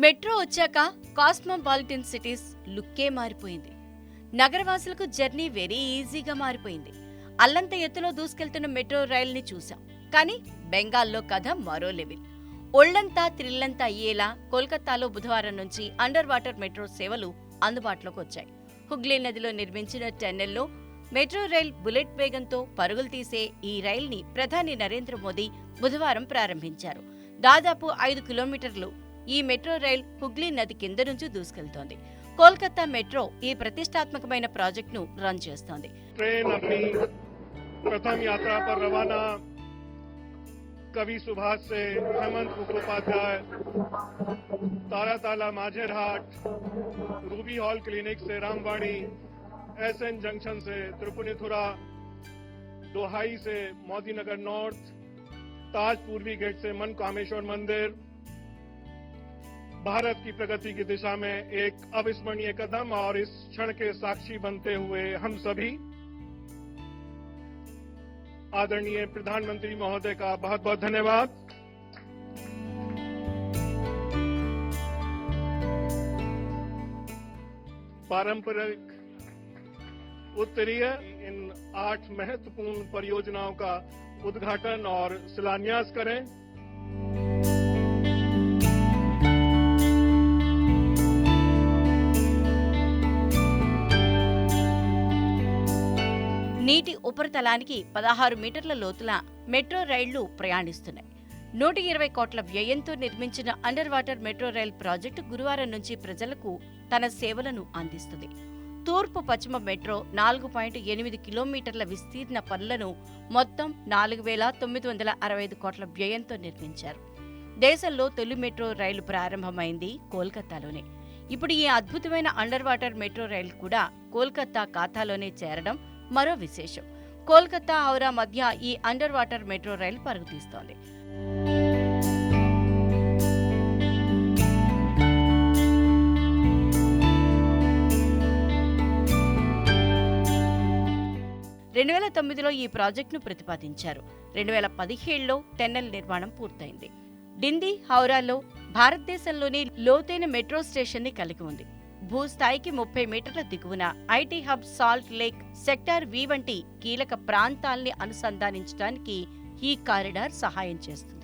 Metro వచ్చాక cosmopolitan cities లుక్కే మారిపోయింది. నగరవాసులకు journey very ఈజీగా మారిపోయింది. అల్లంత ఎత్తులో దూసుకెళ్తున్న మెట్రో రైల్ని చూశాం. కానీ బెంగాల్లో కథ మరో లెవెల్. ఒళ్లంతా త్రిల్లంతా అయ్యేలా కోల్కతాలో బుధవారం నుంచి అండర్ వాటర్ మెట్రో సేవలు అందుబాటులోకి వచ్చాయి. హుగ్లీ నదిలో నిర్మించిన టన్నెల్లో మెట్రో రైల్ బుల్లెట్ వేగంతో పరుగులు తీసే ఈ రైల్ని ప్రధాని నరేంద్ర మోదీ బుధవారం ప్రారంభించారు. దాదాపు 5 కిలోమీటర్లు ఈ మెట్రో రైల్ హుగ్లీ నది కింద నుంచి దూసుకెళ్తోంది. కోల్కతా మెట్రో ఈ ప్రతిష్టాత్మకమైన ప్రాజెక్టును రన్ చేస్తోంది. ట్రైన్ अपनी प्रथम यात्रा पर रवाना कवि सुभाष से Hemanta Mukhopadhyay, Taratala Majerhat, Ruby Hall Clinic से रामवाड़ी, एसएन जंक्शन से त्रिपुनिथुरा, दोहाई से मोदीनगर नॉर्थ, ताज पूर्वी गेट से मनकामेश्वर मंदिर, भारत की प्रगति की दिशा में एक अविस्मरणीय कदम और इस क्षण के साक्षी बनते हुए हम सभी आदरणीय प्रधानमंत्री महोदय का बहुत बहुत धन्यवाद। पारंपरिक उत्तरीय इन 8 महत्वपूर्ण परियोजनाओं का उद्घाटन और शिलान्यास करें। నీటి ఉపరితలానికి 16 మీటర్ల లోతుల మెట్రో రైళ్లు ప్రయాణిస్తున్నాయి. 120 కోట్ల వ్యయంతో నిర్మించిన under water metro rail project గురువారం నుంచి ప్రజలకు తన సేవలను అందిస్తుంది. తూర్పు పశ్చిమ మెట్రో 4.8 కిలోమీటర్ల విస్తీర్ణ పనులను మొత్తం 4,965 కోట్ల వ్యయంతో నిర్మించారు. దేశంలో తొలి మెట్రో రైలు ప్రారంభమైంది కోల్కతాలోనే. ఇప్పుడు ఈ అద్భుతమైన అండర్ వాటర్ మెట్రో రైలు కూడా కోల్కతా ఖాతాలోనే చేరడం మరో విశేషం. కోల్కతా హౌరా మధ్య ఈ అండర్ వాటర్ మెట్రో రైలు పరుగుతీస్తోంది. లో ఈ ప్రాజెక్టును ప్రతిపాదించారు. 2017లో టన్నెల్ నిర్మాణం పూర్తయింది. డిందీ హౌరాలో భారతదేశంలోని లోతైన మెట్రో స్టేషన్ ని కలిగి ఉంది. భూస్థాయికి 30 మీటర్ల దిగువన IT hub Salt Lake, Sector V వంటి కీలక ప్రాంతాల్ని అనుసంధానించడానికి ఈ కారిడార్ సహాయం చేస్తుంది.